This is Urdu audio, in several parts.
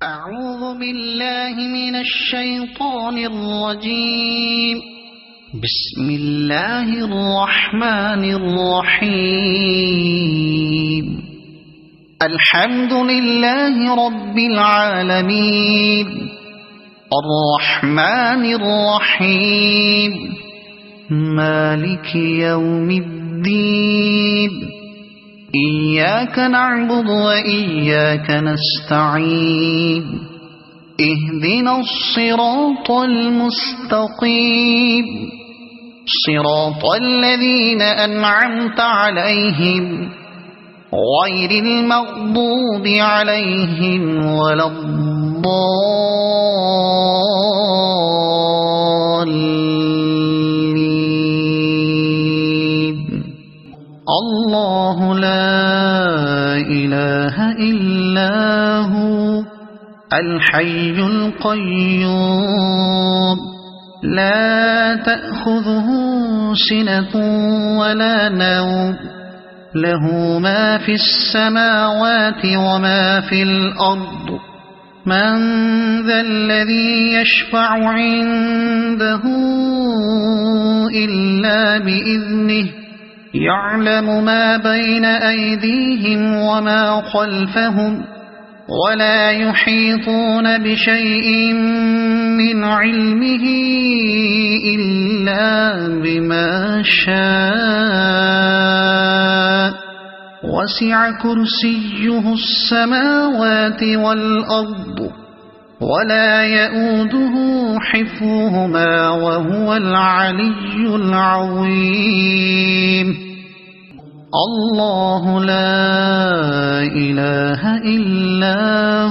أعوذ بالله من الشيطان الرجيم. بسم الله الرحمن الرحيم. الحمد لله رب العالمين الرحمن الرحيم مالك يوم الدين. إياك نعبد وإياك نستعين. اهدنا الصراط المستقيم صراط الذين أنعمت عليهم غير المغضوب عليهم ولا الضالين. الله لا إله إلا هو الحي القيوم لا تأخذه سنة ولا نوم له ما في السماوات وما في الأرض. من ذا الذي يشفع عنده إلا بإذنه. يعلم ما بين أيديهم وما خلفهم ولا يحيطون بشيء من علمه إلا بما شاء. وسع كرسيه السماوات والأرض ولا يؤوده حفظهما وهو العلي العظيم. الله لا إله إلا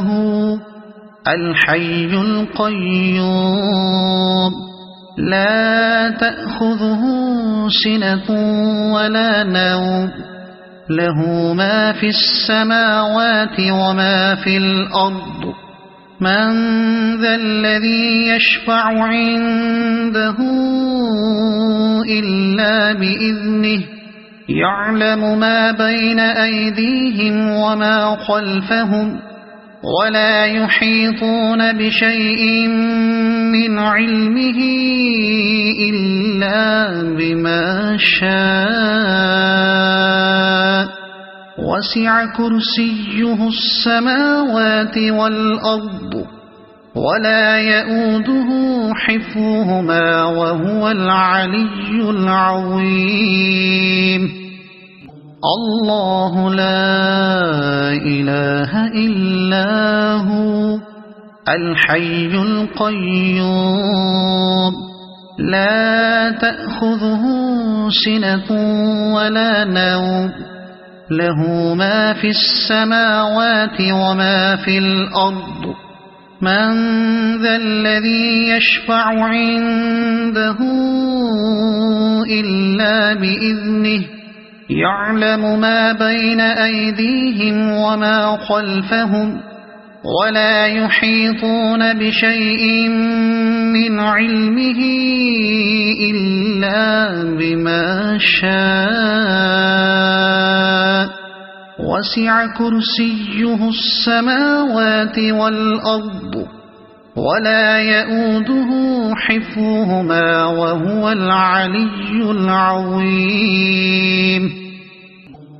هو الحي القيوم لا تأخذه سنة ولا نوم له ما في السماوات وما في الأرض. من ذا الذي يشفع عنده إلا بإذنه. يعلم ما بين أيديهم وما خلفهم ولا يحيطون بشيء من علمه إلا بما شاء. وسع كرسيه السماوات والأرض ولا يؤوده حفظهما وهو العلي العظيم. الله لا إله إلا هو الحي القيوم لا تأخذه سنة ولا نوم له ما في السماوات وما في الأرض. من ذا الذي يشفع عنده إلا بإذنه. يعلم ما بين أيديهم وما خلفهم ولا يحيطون بشيء من علمه إلا بما شاء. وسع كرسيه السماوات والأرض ولا يؤوده حفظهما وهو العلي العظيم.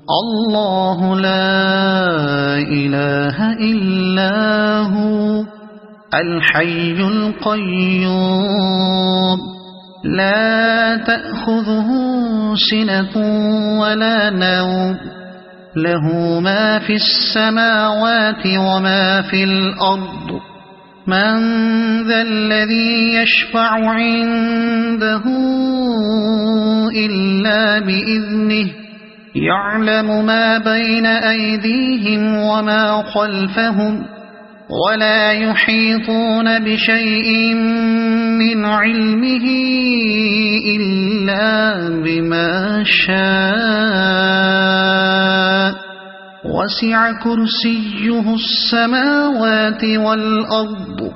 الله لا إله إلا هو الحي القيوم لا تأخذه سنة ولا نوم له ما في السماوات وما في الأرض. من ذا الذي يشفع عنده إلا بإذنه. يعلم ما بين أيديهم وما خلفهم ولا يحيطون بشيء من علمه إلا بما شاء. وسع كرسيه السماوات والأرض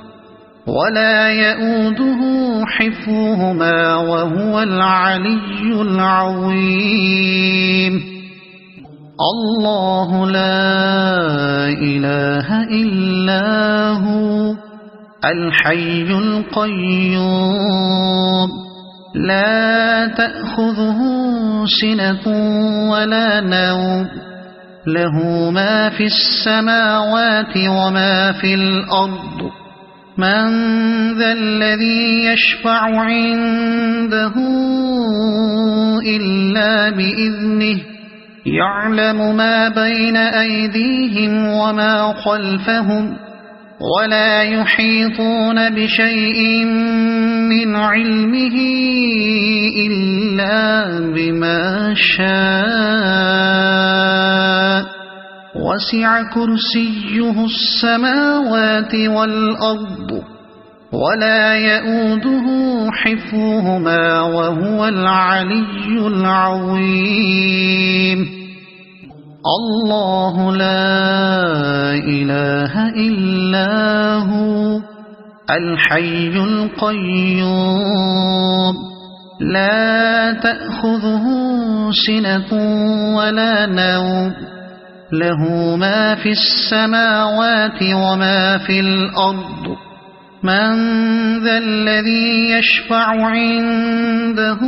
ولا يؤوده حفظهما وهو العلي العظيم. الله لا إله إلا هو الحي القيوم لا تأخذه سنة ولا نوم له ما في السماوات وما في الأرض من ذا الذي يشفع عنده إلا بإذنه يعلم ما بين أيديهم وما خلفهم ولا يحيطون بشيء من علمه إلا بما شاء وسع كرسيه السماوات والأرض ولا يؤوده حفظهما وهو العلي العظيم الله لا إله إلا هو الحي القيوم لا تأخذه سنة ولا نوم له ما في السماوات وما في الأرض من ذا الذي يشفع عنده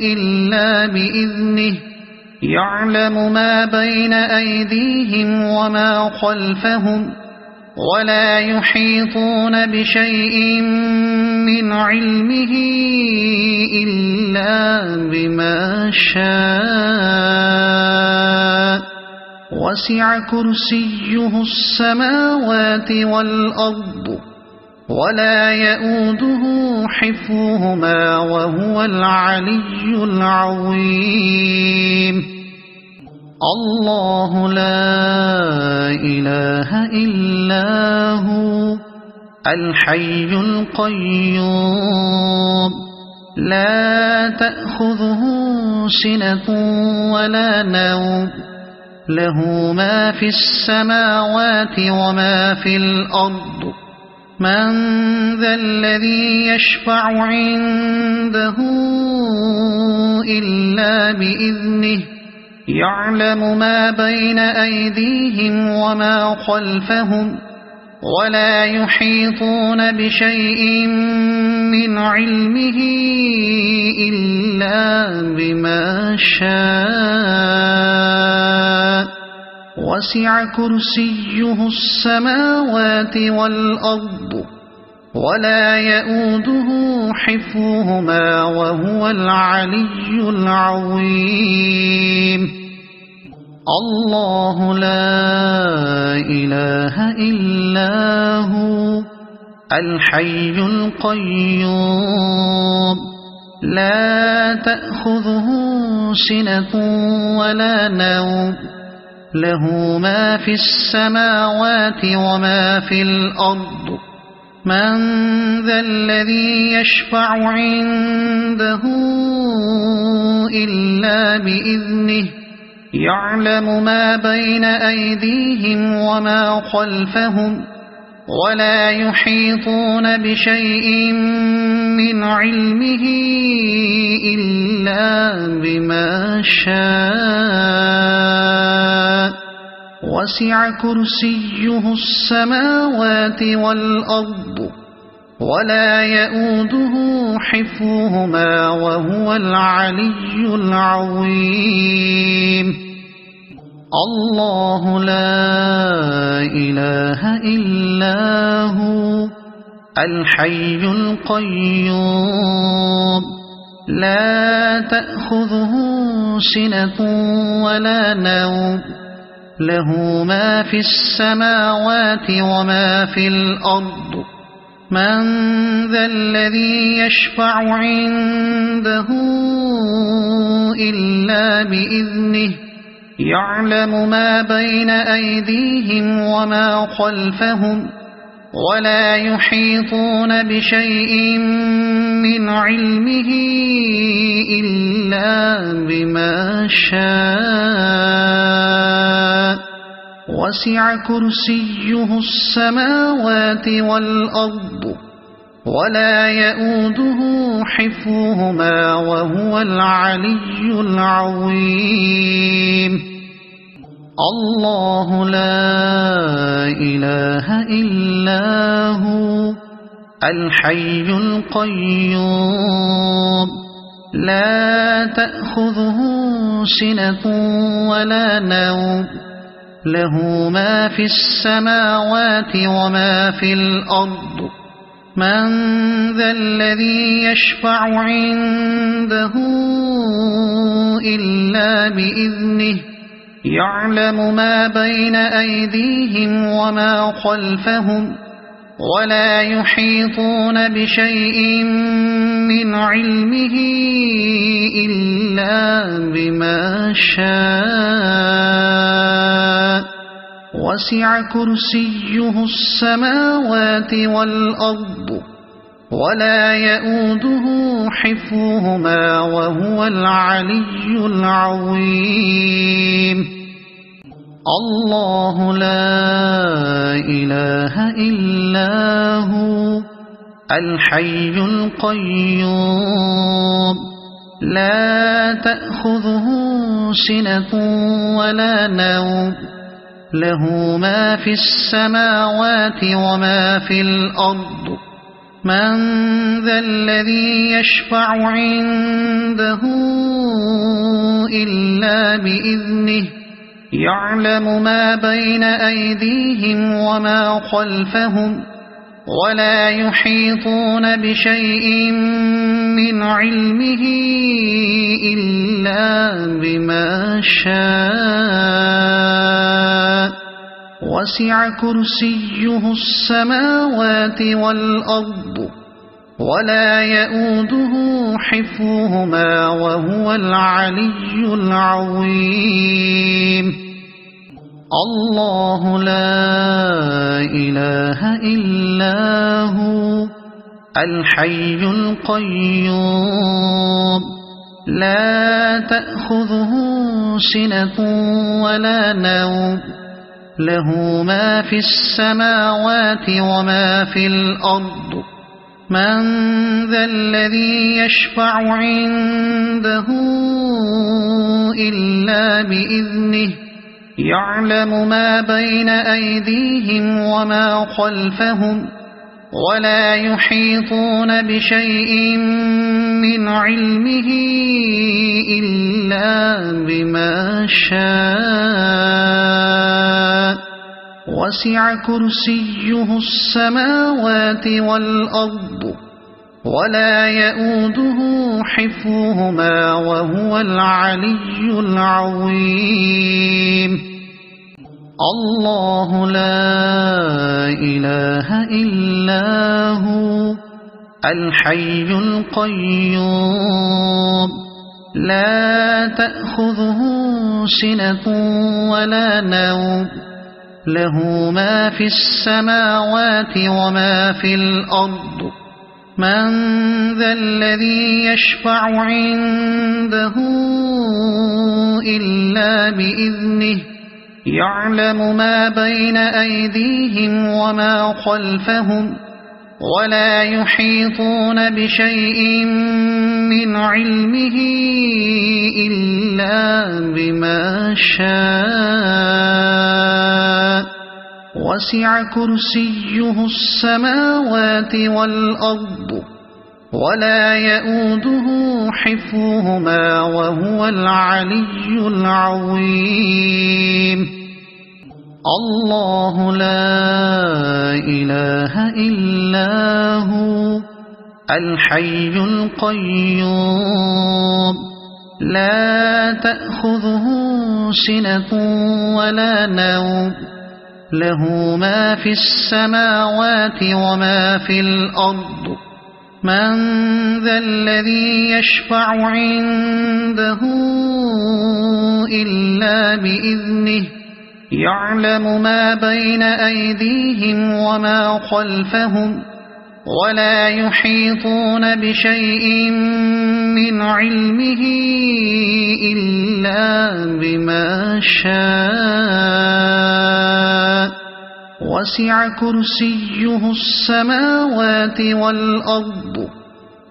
إلا بإذنه يعلم ما بين أيديهم وما خلفهم ولا يحيطون بشيء من علمه إلا بما شاء وسع كرسيه السماوات والأرض ولا يؤوده حفظهما وهو العلي العظيم الله لا إله إلا هو الحي القيوم لا تأخذه سنة ولا نوم له ما في السماوات وما في الأرض من ذا الذي يشفع عنده إلا بإذنه يعلم ما بين أيديهم وما خلفهم ولا يحيطون بشيء من علمه إلا بما شاء وسع كرسيه السماوات والأرض ولا يؤوده حفظهما وهو العلي العظيم الله لا إله إلا هو الحي القيوم لا تأخذه سنة ولا نوم له ما في السماوات وما في الأرض من ذا الذي يشفع عنده إلا بإذنه يعلم ما بين أيديهم وما خلفهم ولا يحيطون بشيء من علمه إلا بما شاء وسع كرسيه السماوات والأرض ولا يؤوده حفظهما وهو العلي العظيم الله لا إله إلا هو الحي القيوم لا تأخذه سنة ولا نوم له ما في السماوات وما في الأرض من ذا الذي يشفع عنده إلا بإذنه يعلم ما بين أيديهم وما خلفهم ولا يحيطون بشيء من علمه إلا بما شاء وسع كرسيه السماوات والأرض ولا يؤوده حفظهما وهو العلي العظيم الله لا إله إلا هو الحي القيوم لا تأخذه سنة ولا نوم له ما في السماوات وما في الأرض من ذا الذي يشفع عنده إلا بإذنه يعلم ما بين أيديهم وما خلفهم ولا يحيطون بشيء من علمه إلا بما شاء وسع كرسيه السماوات والأرض ولا يؤوده حفظهما وهو العلي العظيم الله لا إله إلا هو الحي القيوم لا تأخذه سنة ولا نوم له ما في السماوات وما في الأرض من ذا الذي يشفع عنده إلا بإذنه يعلم ما بين أيديهم وما خلفهم ولا يحيطون بشيء من علمه إلا بما شاء وسع كرسيه السماوات والأرض ولا يؤوده حفظهما وهو العلي العظيم الله لا إله إلا هو الحي القيوم لا تأخذه سنة ولا نوم له ما في السماوات وما في الأرض من ذا الذي يشفع عنده إلا بإذنه يعلم ما بين أيديهم وما خلفهم ولا يحيطون بشيء من علمه إلا بما شاء وسع كرسيه السماوات والأرض ولا يؤوده حفظهما وهو العلي العظيم الله لا إله إلا هو الحي القيوم لا تأخذه سنة ولا نوم له ما في السماوات وما في الأرض من ذا الذي يشفع عنده إلا بإذنه يعلم ما بين أيديهم وما خلفهم ولا يحيطون بشيء من علمه إلا بما شاء وسع كرسيه السماوات والأرض ولا يؤوده حفظهما وهو العلي العظيم الله لا إله إلا هو الحي القيوم لا تأخذه سنة ولا نوم له ما في السماوات وما في الأرض من ذا الذي يشفع عنده إلا بإذنه يعلم ما بين أيديهم وما خلفهم ولا يحيطون بشيء من علمه إلا بما شاء وسع كرسيه السماوات والأرض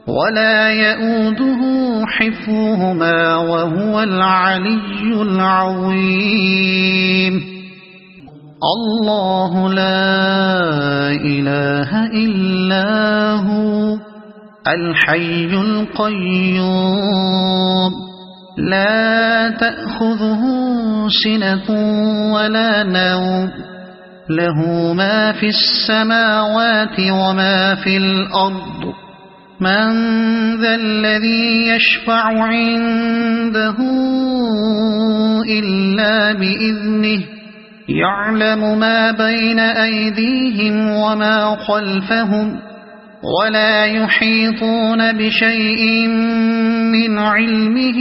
ولا يئوده حفظهما وهو العلي العظيم الله لا إله إلا هو الحي القيوم لا تأخذه سنة ولا نوم له ما في السماوات وما في الأرض من ذا الذي يشفع عنده إلا بإذنه يعلم ما بين أيديهم وما خلفهم ولا يحيطون بشيء من علمه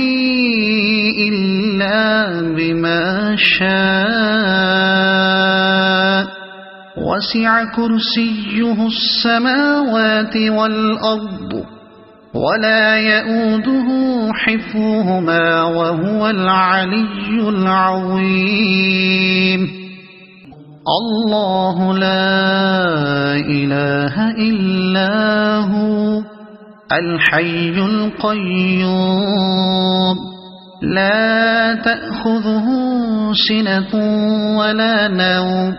إلا بما شاء وسع كرسيه السماوات والأرض ولا يئوده حفظهما وهو العلي العظيم الله لا إله إلا هو الحي القيوم لا تأخذه سنة ولا نوم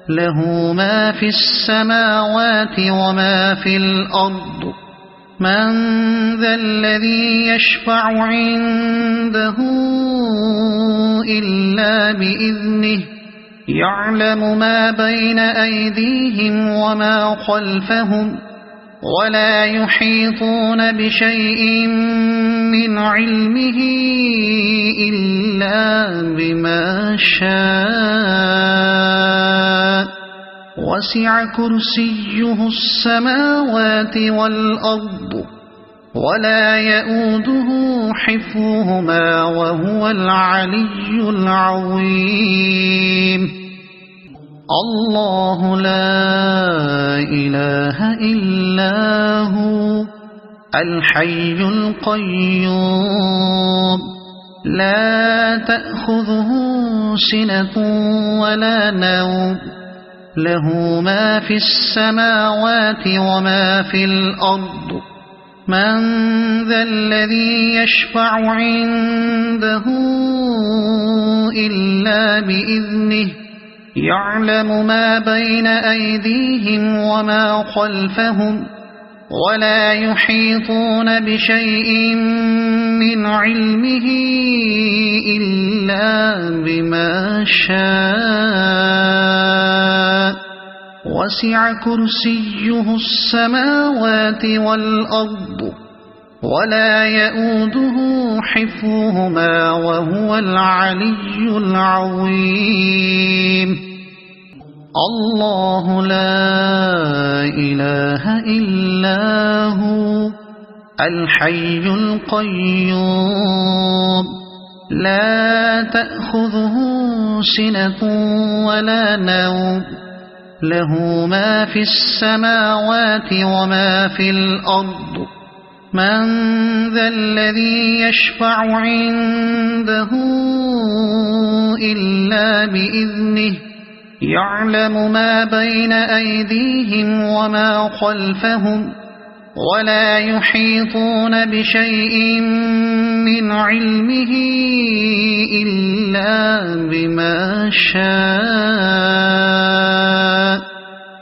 له ما في السماوات وما في الأرض من ذا الذي يشفع عنده إلا بإذنه يعلم ما بين أيديهم وما خلفهم ولا يحيطون بشيء من علمه إلا بما شاء وسع كرسيه السماوات والأرض ولا يئوده حفظهما وهو العلي العظيم الله لا إله إلا هو الحي القيوم لا تأخذه سنة ولا نوم له ما في السماوات وما في الأرض من ذا الذي يشفع عنده إلا بإذنه يعلم ما بين أيديهم وما خلفهم ولا يحيطون بشيء من علمه إلا بما شاء وسع كرسيه السماوات والأرض ولا يئوده حفظهما وهو العلي العظيم الله لا إله إلا هو الحي القيوم لا تأخذه سنة ولا نوم له ما في السماوات وما في الأرض من ذا الذي يشفع عنده إلا بإذنه يعلم ما بين أيديهم وما خلفهم ولا يحيطون بشيء من علمه إلا بما شاء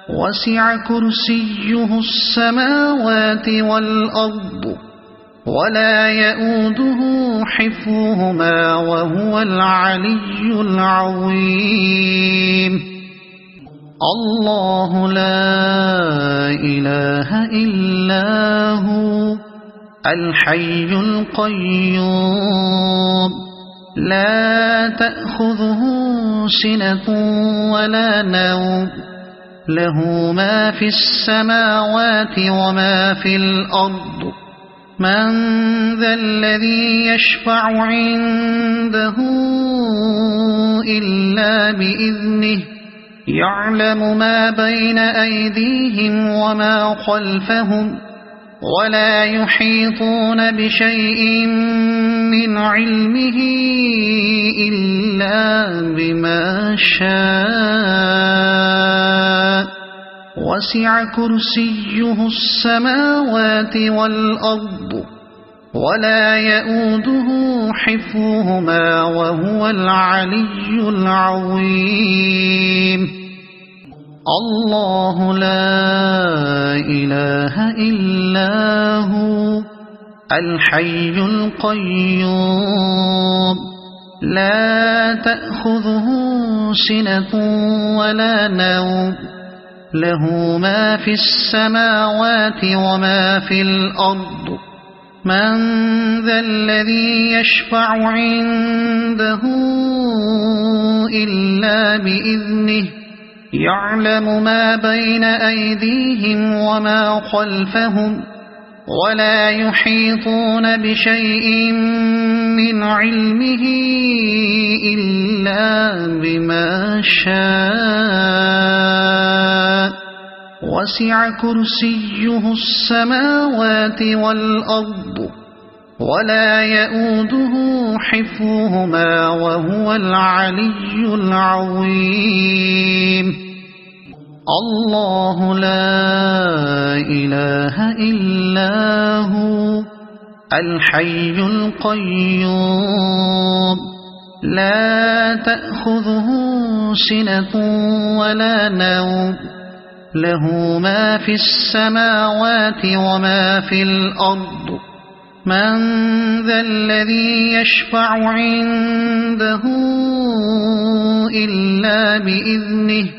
وسع كرسيه السماوات والأرض ولا يئوده حفظهما وهو العلي العظيم الله لا إله إلا هو الحي القيوم لا تأخذه سنة ولا نوم له ما في السماوات وما في الأرض من ذا الذي يشفع عنده إلا بإذنه يعلم ما بين أيديهم وما خلفهم ولا يحيطون بشيء من علمه إلا بما شاء وسع كرسيه السماوات والأرض ولا يؤوده حفظهما وهو العلي العظيم الله لا إله إلا هو الحي القيوم لا تأخذه سنة ولا نوم له ما في السماوات وما في الأرض من ذا الذي يشفع عنده إلا بإذنه يعلم ما بين أيديهم وما خلفهم ولا يحيطون بشيء من علمه إلا بما شاء وسع كرسيه السماوات والأرض ولا يؤوده حفظهما وهو العلي العظيم الله لا إله إلا هو الحي القيوم لا تأخذه سنة ولا نوم له ما في السماوات وما في الأرض من ذا الذي يشفع عنده إلا بإذنه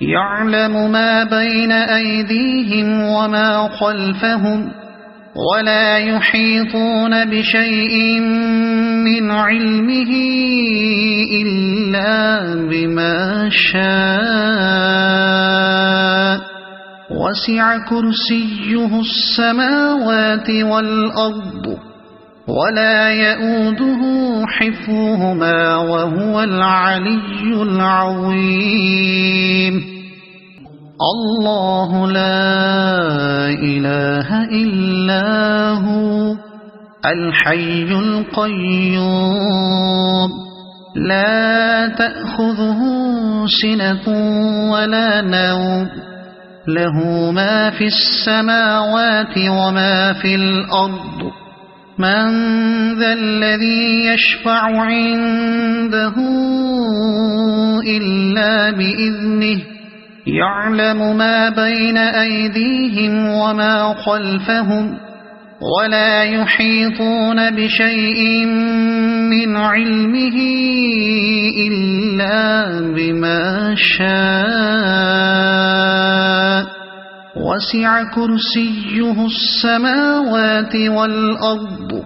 يعلم ما بين أيديهم وما خلفهم ولا يحيطون بشيء من علمه إلا بما شاء وسع كرسيه السماوات والأرض ولا يؤوده حفظهما وهو العلي العظيم الله لا إله إلا هو الحي القيوم لا تأخذه سنة ولا نوم له ما في السماوات وما في الأرض من ذا الذي يشفع عنده إلا بإذنه يعلم ما بين أيديهم وما خلفهم ولا يحيطون بشيء من علمه إلا بما شاء وسع كرسيه السماوات والأرض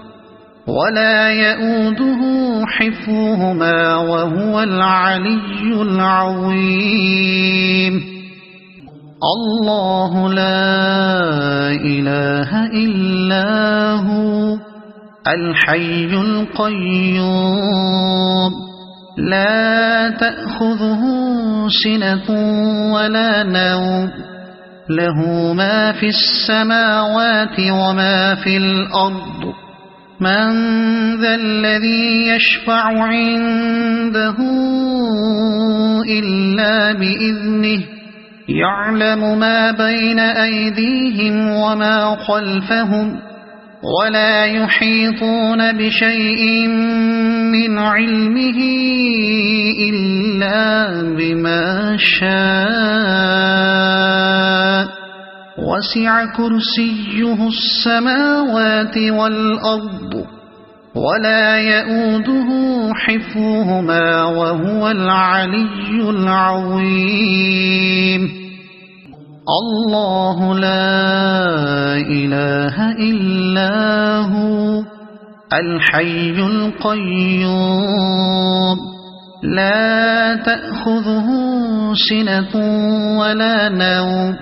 ولا يؤوده حفظهما وهو العلي العظيم الله لا إله إلا هو الحي القيوم لا تأخذه سنة ولا نوم له ما في السماوات وما في الأرض من ذا الذي يشفع عنده إلا بإذنه يعلم ما بين أيديهم وما خلفهم ولا يحيطون بشيء من علمه إلا بما شاء وسع كرسيه السماوات والأرض ولا يؤوده حفظهما وهو العلي العظيم الله لا إله إلا هو الحي القيوم لا تأخذه سنة ولا نوم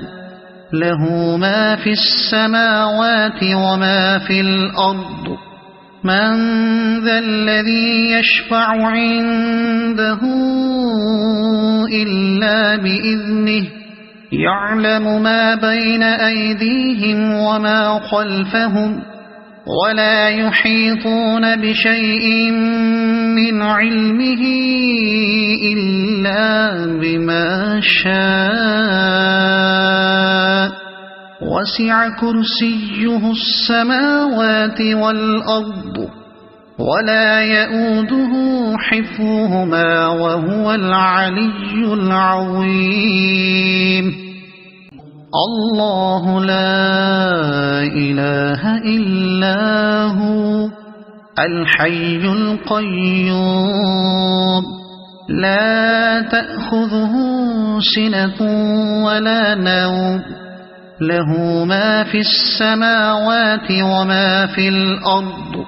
له ما في السماوات وما في الأرض من ذا الذي يشفع عنده إلا بإذنه يعلم ما بين أيديهم وما خلفهم ولا يحيطون بشيء من علمه إلا بما شاء وسع كرسيه السماوات والأرض ولا يؤوده حفظهما وهو العلي العظيم الله لا إله إلا هو الحي القيوم لا تأخذه سنة ولا نوم له ما في السماوات وما في الأرض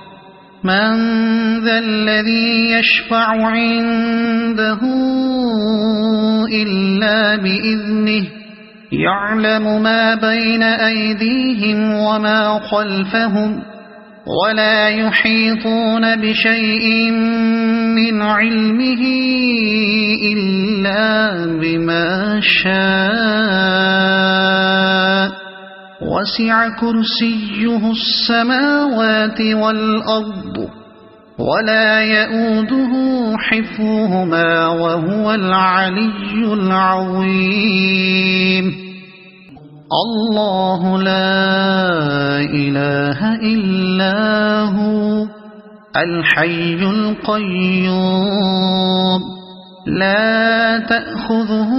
من ذا الذي يشفع عنده إلا بإذنه يعلم ما بين أيديهم وما خلفهم ولا يحيطون بشيء من علمه إلا بما شاء وسع كرسيه السماوات والأرض ولا يؤوده حفظهما وهو العلي العظيم الله لا إله إلا هو الحي القيوم لا تأخذه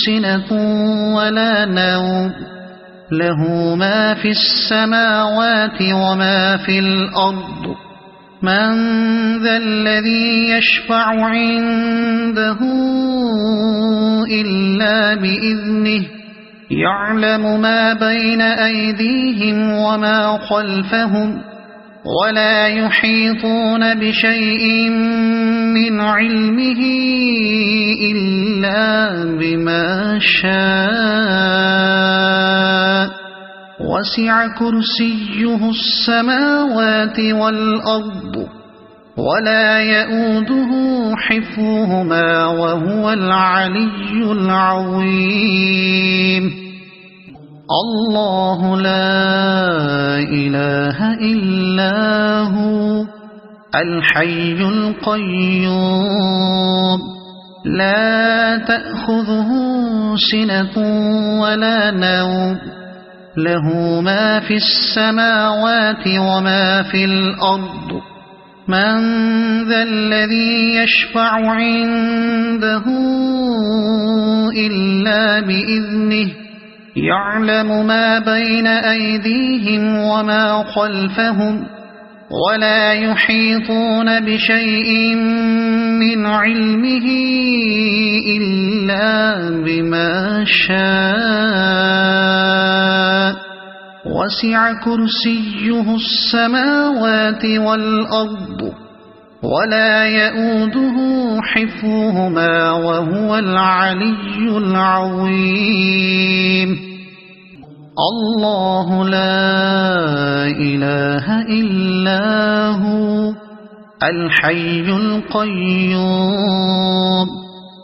سنة ولا نوم له ما في السماوات وما في الأرض من ذا الذي يشفع عنده إلا بإذنه يعلم ما بين أيديهم وما خلفهم ولا يحيطون بشيء من علمه إلا بما شاء وسع كرسيه السماوات والأرض ولا يؤوده حفظهما وهو العلي العظيم الله لا إله إلا هو الحي القيوم لا تأخذه سنة ولا نوم له ما في السماوات وما في الأرض من ذا الذي يشفع عنده إلا بإذنه يعلم ما بين أيديهم وما خلفهم ولا يحيطون بشيء من علمه إلا بما شاء وسع كرسيه السماوات والأرض ولا يؤوده حفظهما وهو العلي العظيم الله لا إله إلا هو الحي القيوم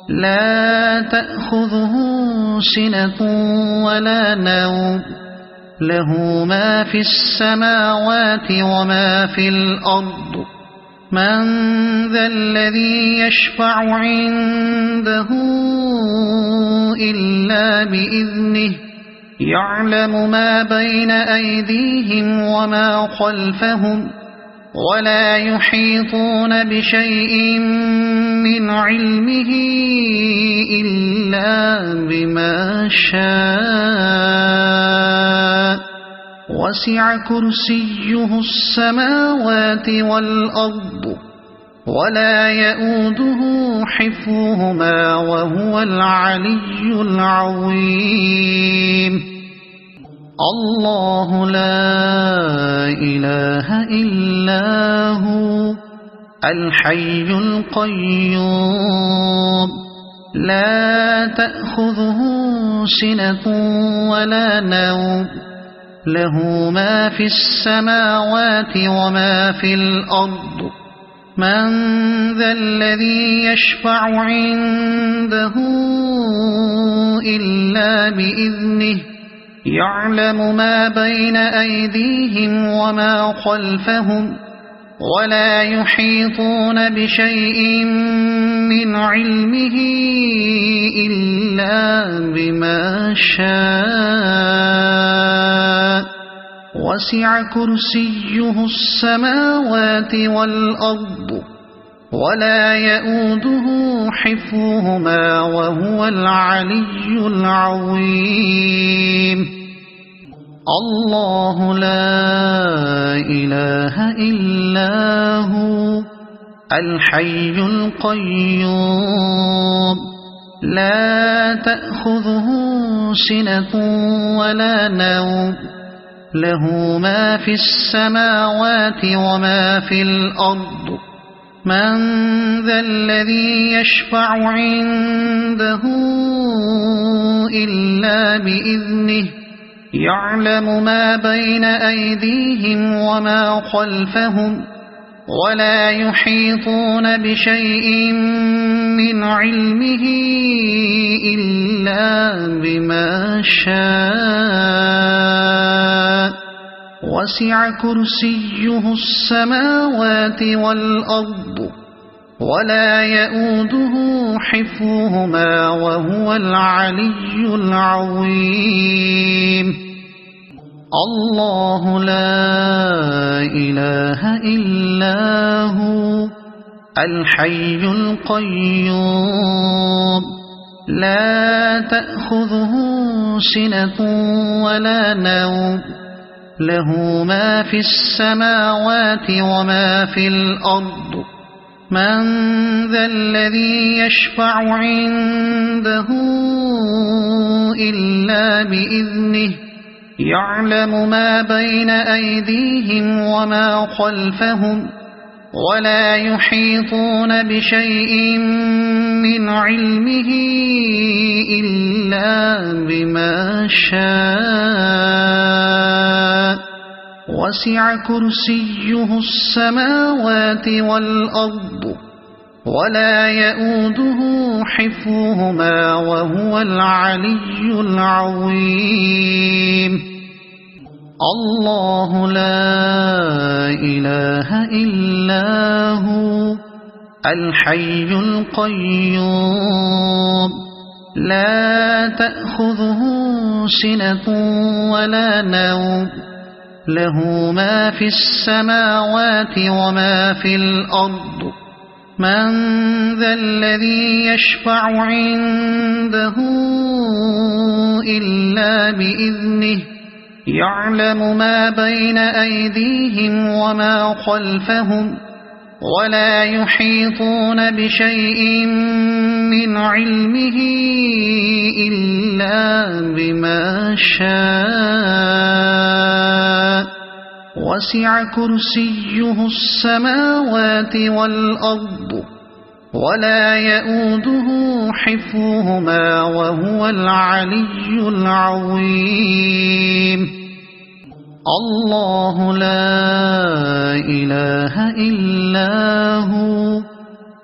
لا تأخذه سنة ولا نوم له ما في السماوات وما في الأرض من ذا الذي يشفع عنده إلا بإذنه يعلم ما بين أيديهم وما خلفهم ولا يحيطون بشيء من علمه إلا بما شاء وسع كرسيه السماوات والأرض ولا يؤوده حفظهما وهو العلي العظيم الله لا إله إلا هو الحي القيوم لا تأخذه سنة ولا نوم له ما في السماوات وما في الأرض من ذا الذي يشفع عنده إلا بإذنه يعلم ما بين أيديهم وما خلفهم ولا يحيطون بشيء من علمه إلا بما شاء وسع كرسيه السماوات والأرض ولا يؤوده حفظهما وهو العلي العظيم الله لا إله إلا هو الحي القيوم لا تأخذه سنة ولا نوم له ما في السماوات وما في الأرض من ذا الذي يشفع عنده إلا بإذنه يعلم ما بين أيديهم وما خلفهم ولا يحيطون بشيء من علمه إلا بما شاء وسع كرسيه السماوات والأرض ولا يؤوده حفظهما وهو العلي العظيم الله لا إله إلا هو الحي القيوم لا تأخذه سنة ولا نوم له ما في السماوات وما في الأرض من ذا الذي يشفع عنده إلا بإذنه يعلم ما بين أيديهم وما خلفهم ولا يحيطون بشيء من علمه إلا بما شاء وسع كرسيه السماوات والأرض ولا يؤوده حفظهما وهو العلي العظيم الله لا إله إلا هو الحي القيوم لا تأخذه سنة ولا نوم له ما في السماوات وما في الأرض من ذا الذي يشفع عنده إلا بإذنه يعلم ما بين أيديهم وما خلفهم ولا يحيطون بشيء من علمه إلا بما شاء وسع كرسيه السماوات والأرض ولا يؤوده حفظهما وهو العلي العظيم الله لا إله إلا هو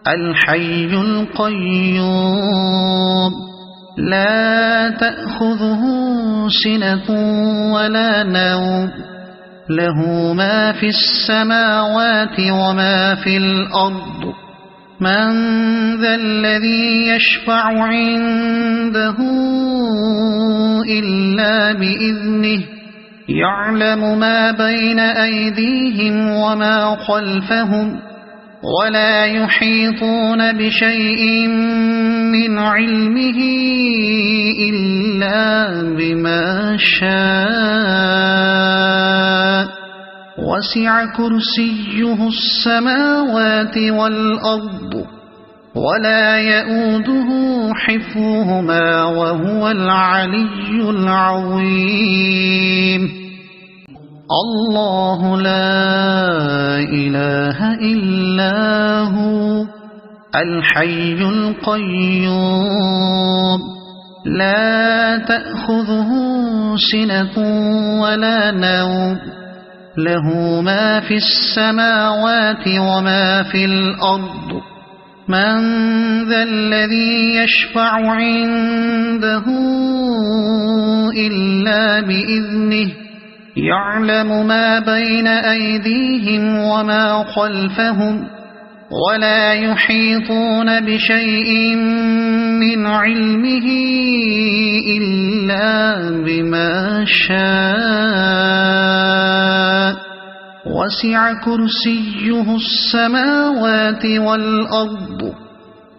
الحي القيوم لا تأخذه سنة ولا نوم له ما في السماوات وما في الأرض من ذا الذي يشفع عنده إلا بإذنه يعلم ما بين أيديهم وما خلفهم ولا يحيطون بشيء من علمه إلا بما شاء وسع كرسيه السماوات والأرض ولا يؤوده حفظهما وهو العلي العظيم الله لا إله إلا هو الحي القيوم لا تأخذه سنة ولا نوم له ما في السماوات وما في الأرض من ذا الذي يشفع عنده إلا بإذنه يعلم ما بين أيديهم وما خلفهم ولا يحيطون بشيء من علمه إلا بما شاء وسع كرسيه السماوات والأرض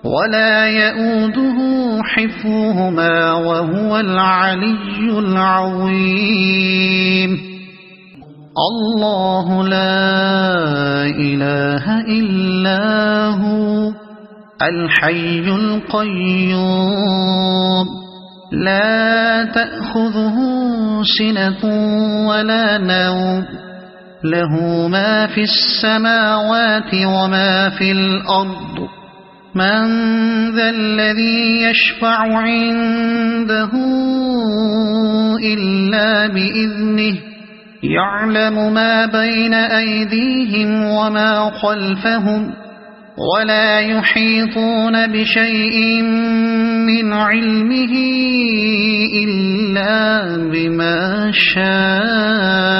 ولا يؤوده حفظهما وهو العلي العظيم الله لا إله إلا هو الحي القيوم لا تأخذه سنة ولا نوم له ما في السماوات وما في الأرض من ذا الذي يشفع عنده إلا بإذنه يعلم ما بين أيديهم وما خلفهم ولا يحيطون بشيء من علمه إلا بما شاء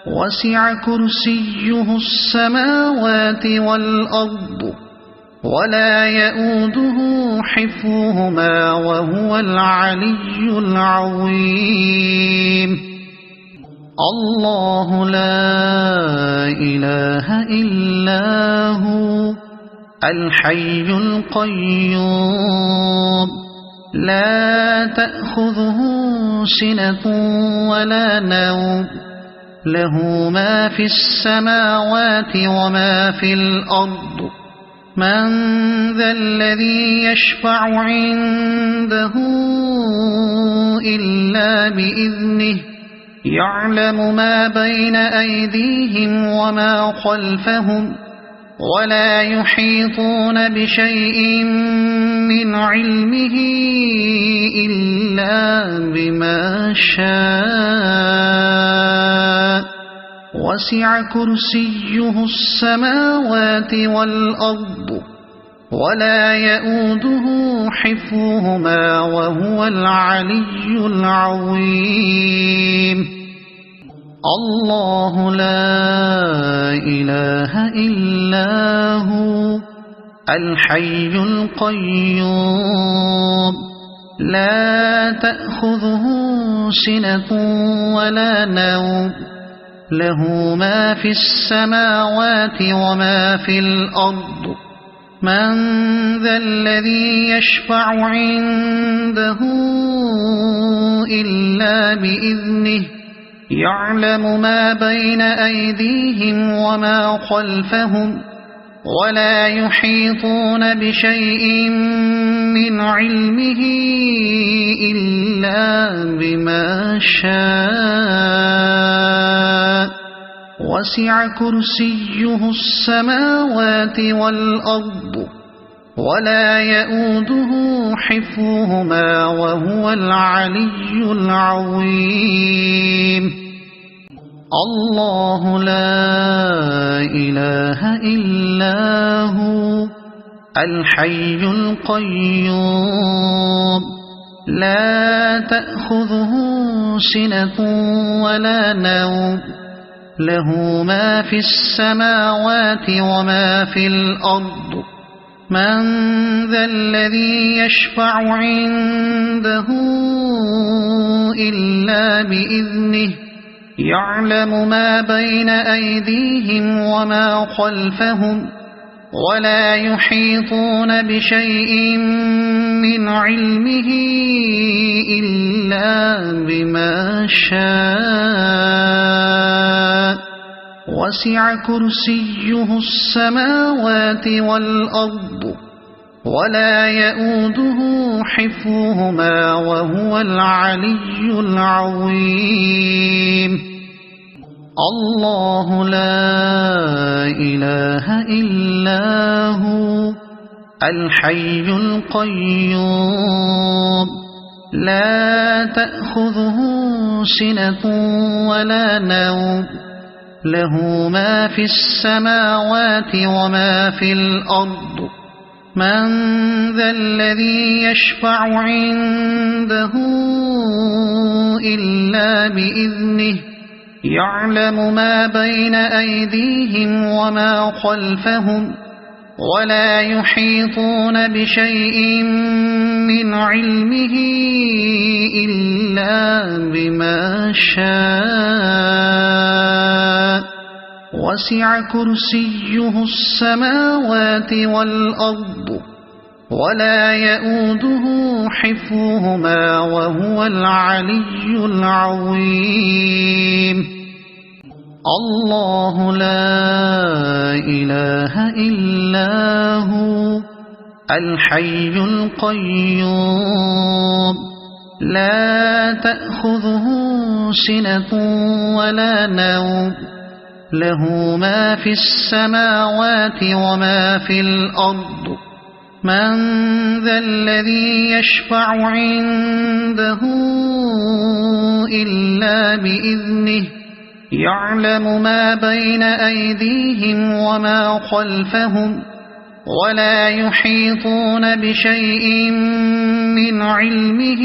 وسع كرسيه السماوات والأرض ولا يؤوده حفظهما وهو العلي العظيم الله لا إله إلا هو الحي القيوم لا تأخذه سنة ولا نوم له ما في السماوات وما في الأرض من ذا الذي يشفع عنده إلا بإذنه يعلم ما بين أيديهم وما خلفهم ولا يحيطون بشيء من علمه إلا بما شاء وسع كرسيه السماوات والأرض ولا يؤوده حفظهما وهو العلي العظيم الله لا إله إلا هو الحي القيوم لا تأخذه سنة ولا نوم له ما في السماوات وما في الأرض من ذا الذي يشفع عنده إلا بإذنه يعلم ما بين أيديهم وما خلفهم ولا يحيطون بشيء من علمه إلا بما شاء وسع كرسيه السماوات والأرض ولا يؤوده حفظهما وهو العلي العظيم الله لا إله إلا هو الحي القيوم لا تأخذه سنة ولا نوم له ما في السماوات وما في الأرض من ذا الذي يشفع عنده إلا بإذنه يعلم ما بين أيديهم وما خلفهم ولا يحيطون بشيء من علمه إلا بما شاء وسع كرسيه السماوات والأرض ولا يؤوده حفظهما وهو العلي العظيم الله لا إله إلا هو الحي القيوم لا تأخذه سنة ولا نوم له ما في السماوات وما في الأرض من ذا الذي يشفع عنده إلا بإذنه يعلم ما بين أيديهم وما خلفهم ولا يحيطون بشيء من علمه إلا بما شاء وسع كرسيه السماوات والأرض ولا يؤوده حفظهما وهو العلي العظيم الله لا إله إلا هو الحي القيوم لا تأخذه سنة ولا نوم له ما في السماوات وما في الأرض من ذا الذي يشفع عنده إلا بإذنه يعلم ما بين أيديهم وما خلفهم ولا يحيطون بشيء من علمه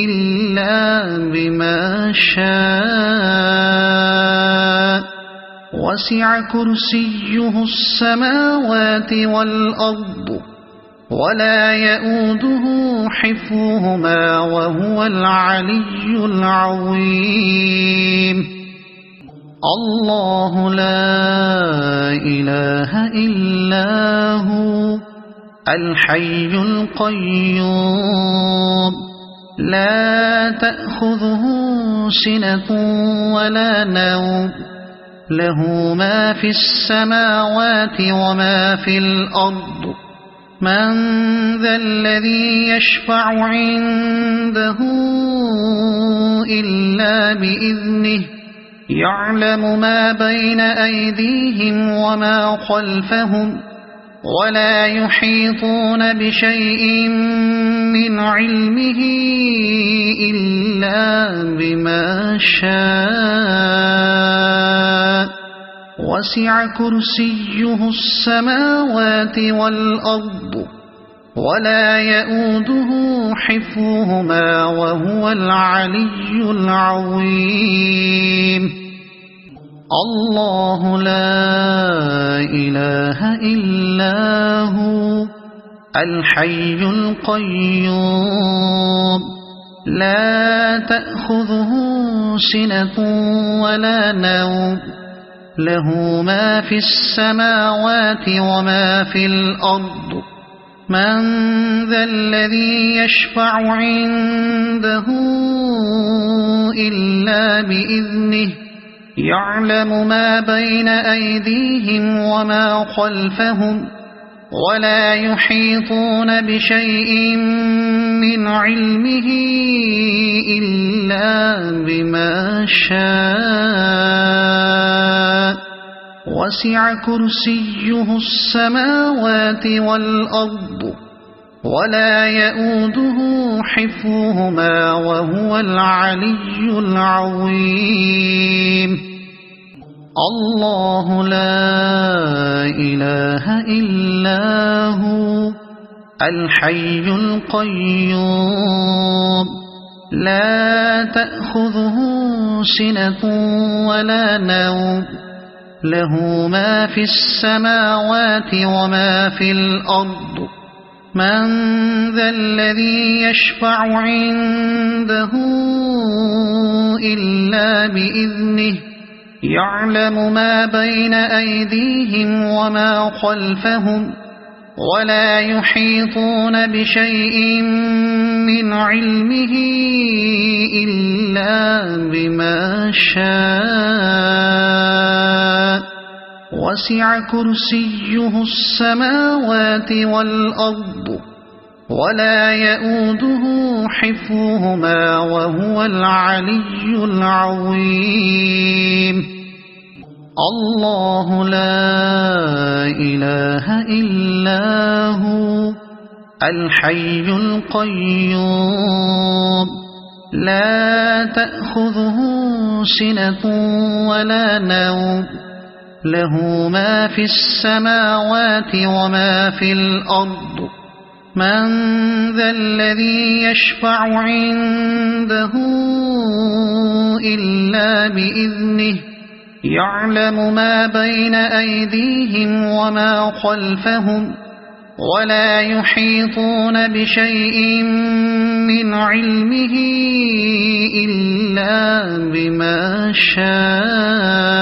إلا بما شاء وسع كرسيه السماوات والأرض ولا يؤوده حفظهما وهو العلي العظيم الله لا إله إلا هو الحي القيوم لا تأخذه سنة ولا نوم له ما في السماوات وما في الأرض من ذا الذي يشفع عنده إلا بإذنه يعلم ما بين أيديهم وما خلفهم ولا يحيطون بشيء من علمه إلا بما شاء وسع كرسيه السماوات والأرض ولا يؤوده حفظهما وهو العلي العظيم الله لا إله إلا هو الحي القيوم لا تأخذه سنة ولا نوم له ما في السماوات وما في الأرض من ذا الذي يشفع عنده إلا بإذنه يعلم ما بين أيديهم وما خلفهم ولا يحيطون بشيء من علمه إلا بما شاء وسع كرسيه السماوات والأرض ولا يؤوده حفظهما وهو العلي العظيم الله لا إله إلا هو الحي القيوم لا تأخذه سنة ولا نوم له ما في السماوات وما في الأرض من ذا الذي يشفع عنده إلا بإذنه يعلم ما بين أيديهم وما خلفهم ولا يحيطون بشيء من علمه إلا بما شاء وسع كرسيه السماوات والأرض ولا يؤوده حفظهما وهو العلي العظيم الله لا إله إلا هو الحي القيوم لا تأخذه سنة ولا نوم له ما في السماوات وما في الأرض من ذا الذي يشفع عنده إلا بإذنه يعلم ما بين أيديهم وما خلفهم ولا يحيطون بشيء من علمه إلا بما شاء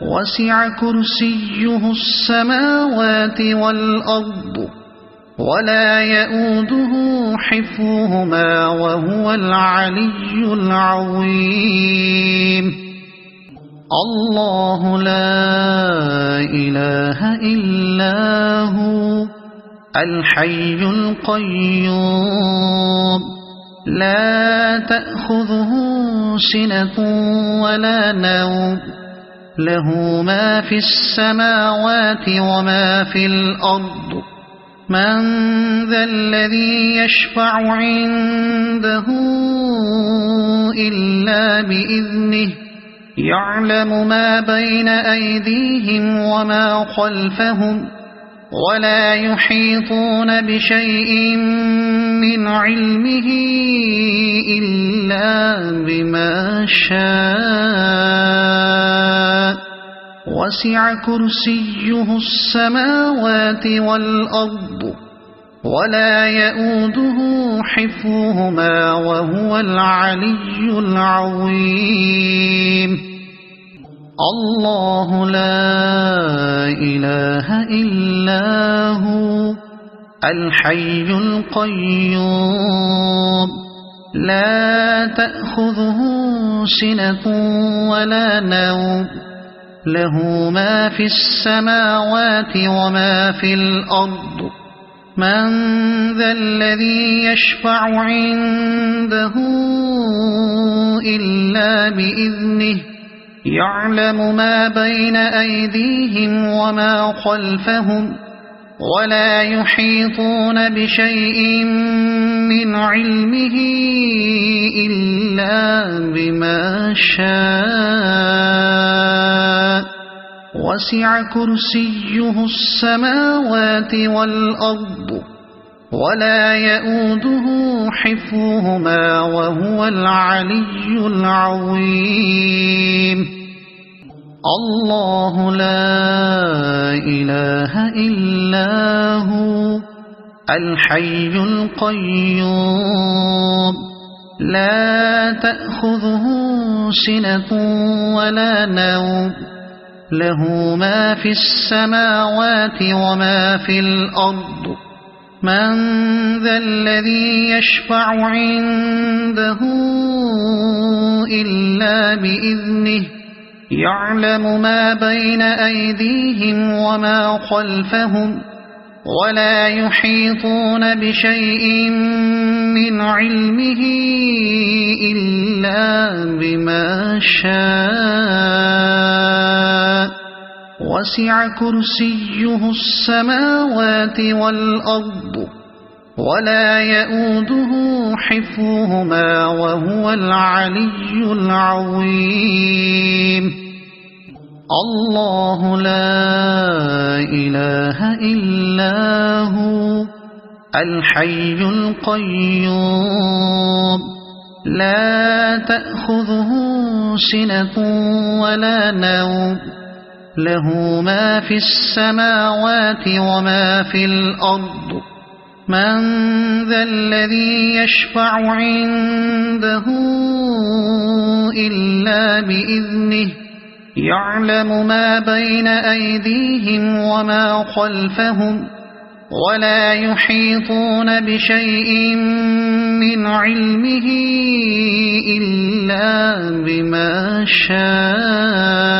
وسع كرسيه السماوات والأرض ولا يؤوده حفظهما وهو العلي العظيم الله لا إله إلا هو الحي القيوم لا تأخذه سنة ولا نوم له ما في السماوات وما في الأرض من ذا الذي يشفع عنده إلا بإذنه يعلم ما بين أيديهم وما خلفهم ولا يحيطون بشيء من علمه إلا بما شاء وسع كرسيه السماوات والأرض ولا يؤوده حفظهما وهو العلي العظيم الله لا إله إلا هو الحي القيوم لا تأخذه سنة ولا نوم له ما في السماوات وما في الأرض من ذا الذي يشفع عنده إلا بإذنه يعلم ما بين أيديهم وما خلفهم ولا يحيطون بشيء من علمه إلا بما شاء وسع كرسيه السماوات والأرض ولا يؤوده حفظهما وهو العلي العظيم الله لا إله إلا هو الحي القيوم لا تأخذه سنة ولا نوم له ما في السماوات وما في الأرض من ذا الذي يشفع عنده إلا بإذنه يعلم ما بين أيديهم وما خلفهم ولا يحيطون بشيء من علمه إلا بما شاء وسع كرسيه السماوات والأرض ولا يؤوده حفظهما وهو العلي العظيم الله لا إله إلا هو الحي القيوم لا تأخذه سنة ولا نوم له ما في السماوات وما في الأرض من ذا الذي يشفع عنده إلا بإذنه يعلم ما بين أيديهم وما خلفهم ولا يحيطون بشيء من علمه إلا بما شاء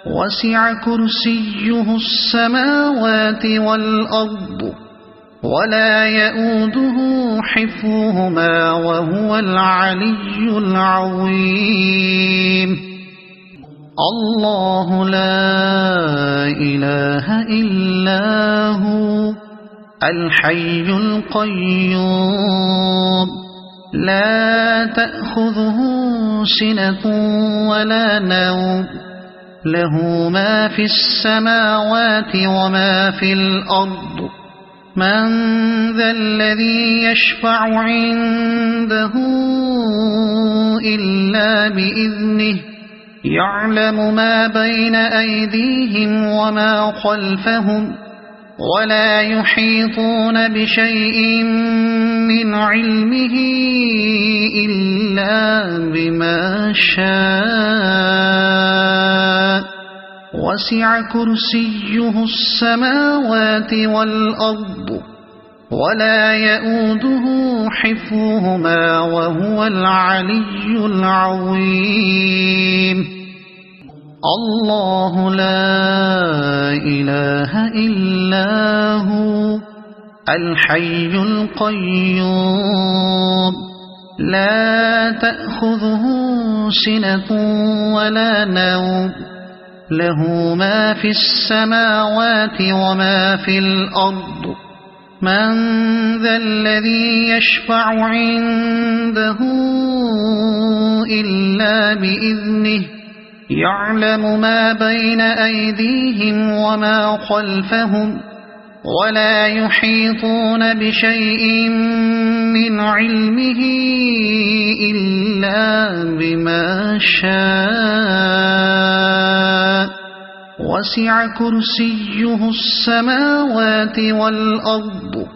وسع كرسيه السماوات والأرض ولا يؤوده حفظهما وهو العلي العظيم الله لا إله إلا هو الحي القيوم لا تأخذه سنة ولا نوم له ما في السماوات وما في الأرض من ذا الذي يشفع عنده إلا بإذنه يعلم ما بين أيديهم وما خلفهم ولا يحيطون بشيء من علمه إلا بما شاء وسع كرسيه السماوات والأرض ولا يؤوده حفظهما وهو العلي العظيم الله لا إله إلا هو الحي القيوم لا تأخذه سنة ولا نوم له ما في السماوات وما في الأرض من ذا الذي يشفع عنده إلا بإذنه يعلم ما بين أيديهم وما خلفهم ولا يحيطون بشيء من علمه إلا بما شاء وسع كرسيه السماوات والأرض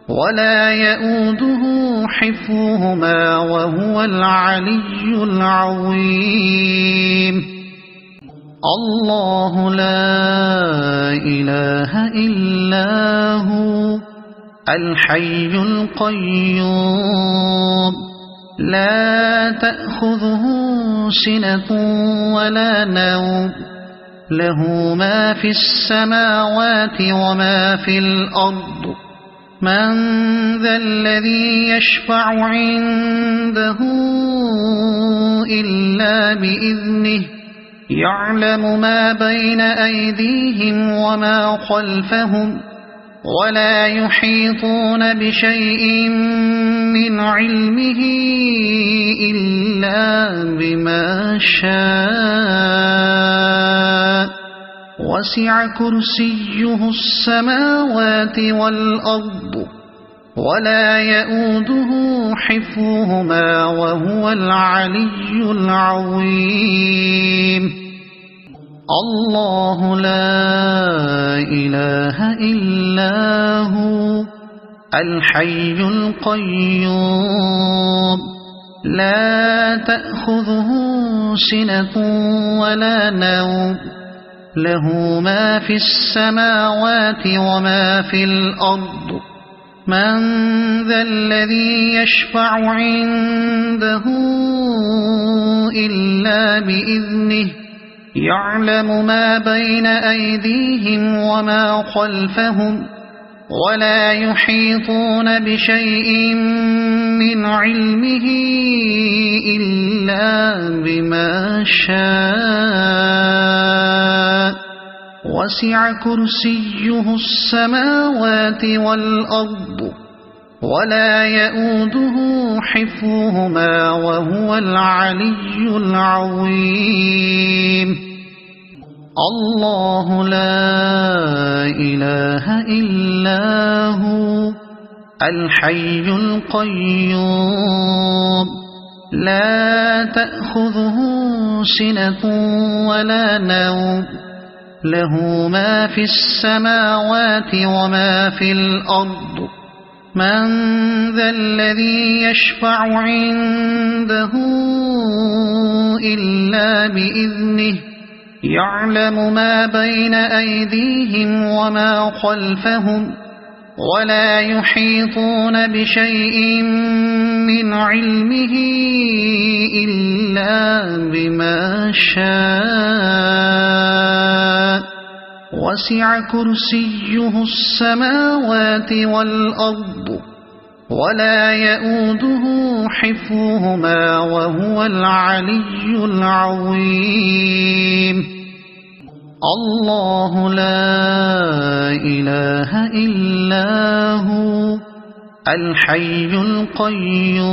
ولا يؤوده حفظهما وهو العلي العظيم الله لا إله إلا هو الحي القيوم لا تأخذه سنة ولا نوم له ما في السماوات وما في الأرض من ذا الذي يشفع عنده إلا بإذنه يعلم ما بين أيديهم وما خلفهم ولا يحيطون بشيء من علمه إلا بما شاء وسع كرسيه السماوات والأرض ولا يؤوده حفظهما وهو العلي العظيم الله لا إله إلا هو الحي القيوم لا تأخذه سنة ولا نوم له ما في السماوات وما في الأرض من ذا الذي يشفع عنده إلا بإذنه يعلم ما بين أيديهم وما خلفهم ولا يحيطون بشيء من علمه إلا بما شاء وسع كرسيه السماوات والأرض ولا يؤوده حفظهما وهو العلي العظيم الله لا إله إلا هو الحي القيوم لا تأخذه سنة ولا نوم له ما في السماوات وما في الأرض من ذا الذي يشفع عنده إلا بإذنه يعلم ما بين أيديهم وما خلفهم ولا يحيطون بشيء من علمه إلا بما شاء وسع كرسيه السماوات والأرض ولا يؤوده حفظهما وهو العلي العظيم الله لا إله إلا هو الحي القيوم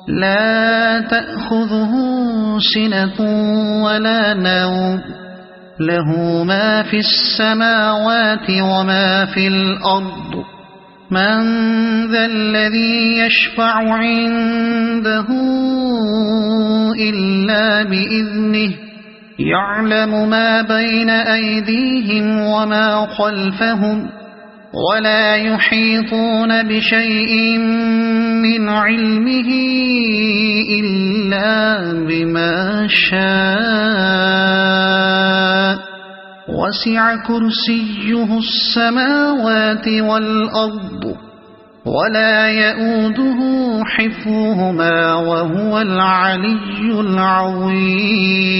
لا تأخذه سنة ولا نوم له ما في السماوات وما في الأرض من ذا الذي يشفع عنده إلا بإذنه يعلم ما بين أيديهم وما خلفهم ولا يحيطون بشيء من علمه إلا بما شاء وسع كرسيه السماوات والأرض ولا يؤوده حفظهما وهو العلي العظيم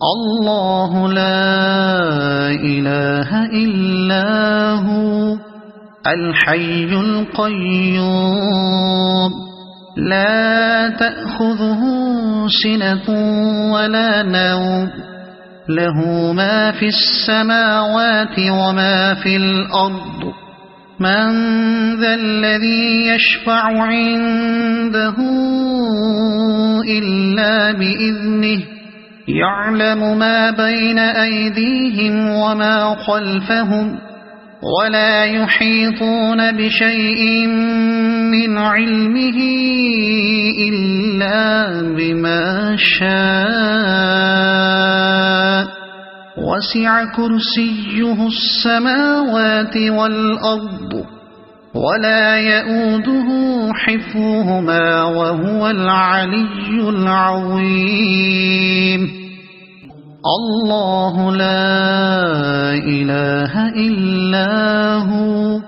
الله لا إله إلا هو الحي القيوم لا تأخذه سنة ولا نوم له ما في السماوات وما في الأرض من ذا الذي يشفع عنده إلا بإذنه يعلم ما بين أيديهم وما خلفهم ولا يحيطون بشيء من علمه إلا بما شاء وسع كرسيه السماوات والأرض ولا يؤوده حفظهما وهو العلي العظيم الله لا إله إلا هو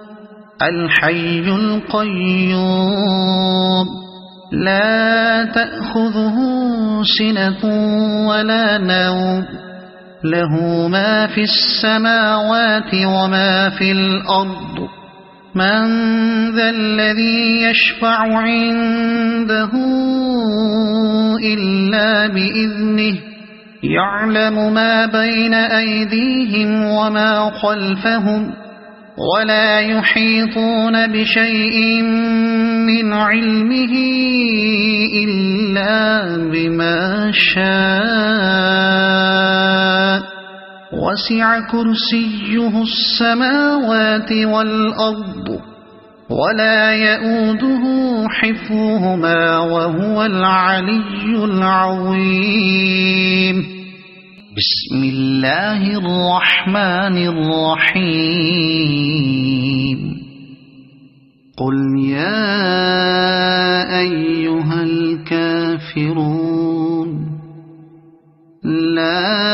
الحي القيوم لا تأخذه سنة ولا نوم له ما في السماوات وما في الأرض من ذا الذي يشفع عنده إلا بإذنه يعلم ما بين أيديهم وما خلفهم ولا يحيطون بشيء من علمه إلا بما شاء وسع كرسيه السماوات والأرض ولا يؤوده حفظهما وهو العلي العظيم بسم الله الرحمن الرحيم قل يا أيها الكافرون لا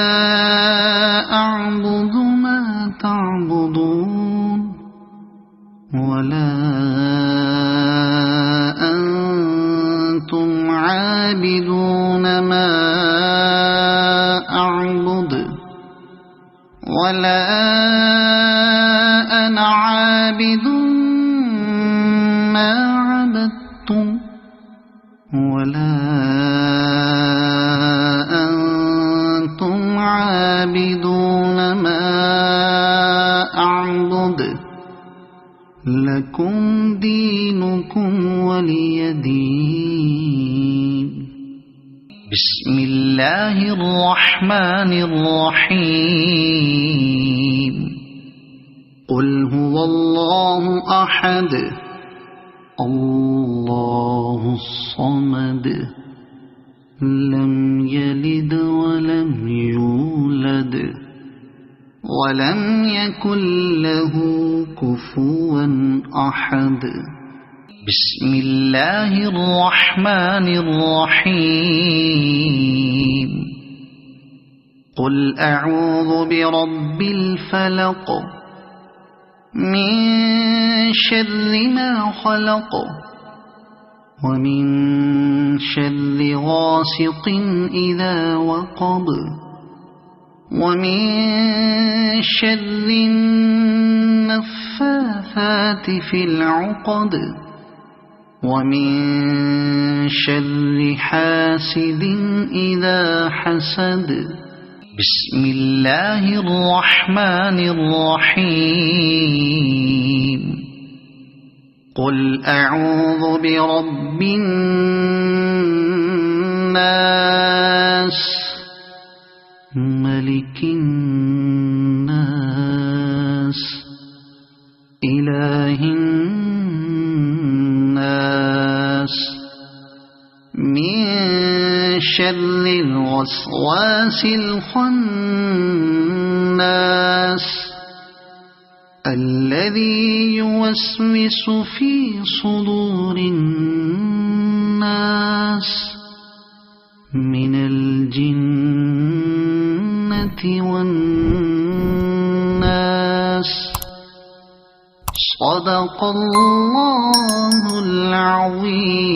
أعبد ما تعبدون ولا أنتم عابدون ما أعبد ولا أنا عابد ما عبدتم ولا أنتم عابدون ما أعبد لكم دينكم ولي دين بسم الله الرحمن الرحيم قل هو الله أحد الله الصمد لم يلد ولم يولد ولم يكن له كفوا أحد بسم الله الرحمن الرحيم قل أعوذ برب الفلق من شر ما خلق ومن شر غاسق إذا وقب ومن شر النفاثات في العقد ومن شر حاسد إذا حسد بسم الله الرحمن الرحيم قل أعوذ برب الناس ملك الناس إله الناس من شر الوسواس الخناس الذي يوسوس في صدور الناس من الجنة والناس صدق الله العظيم.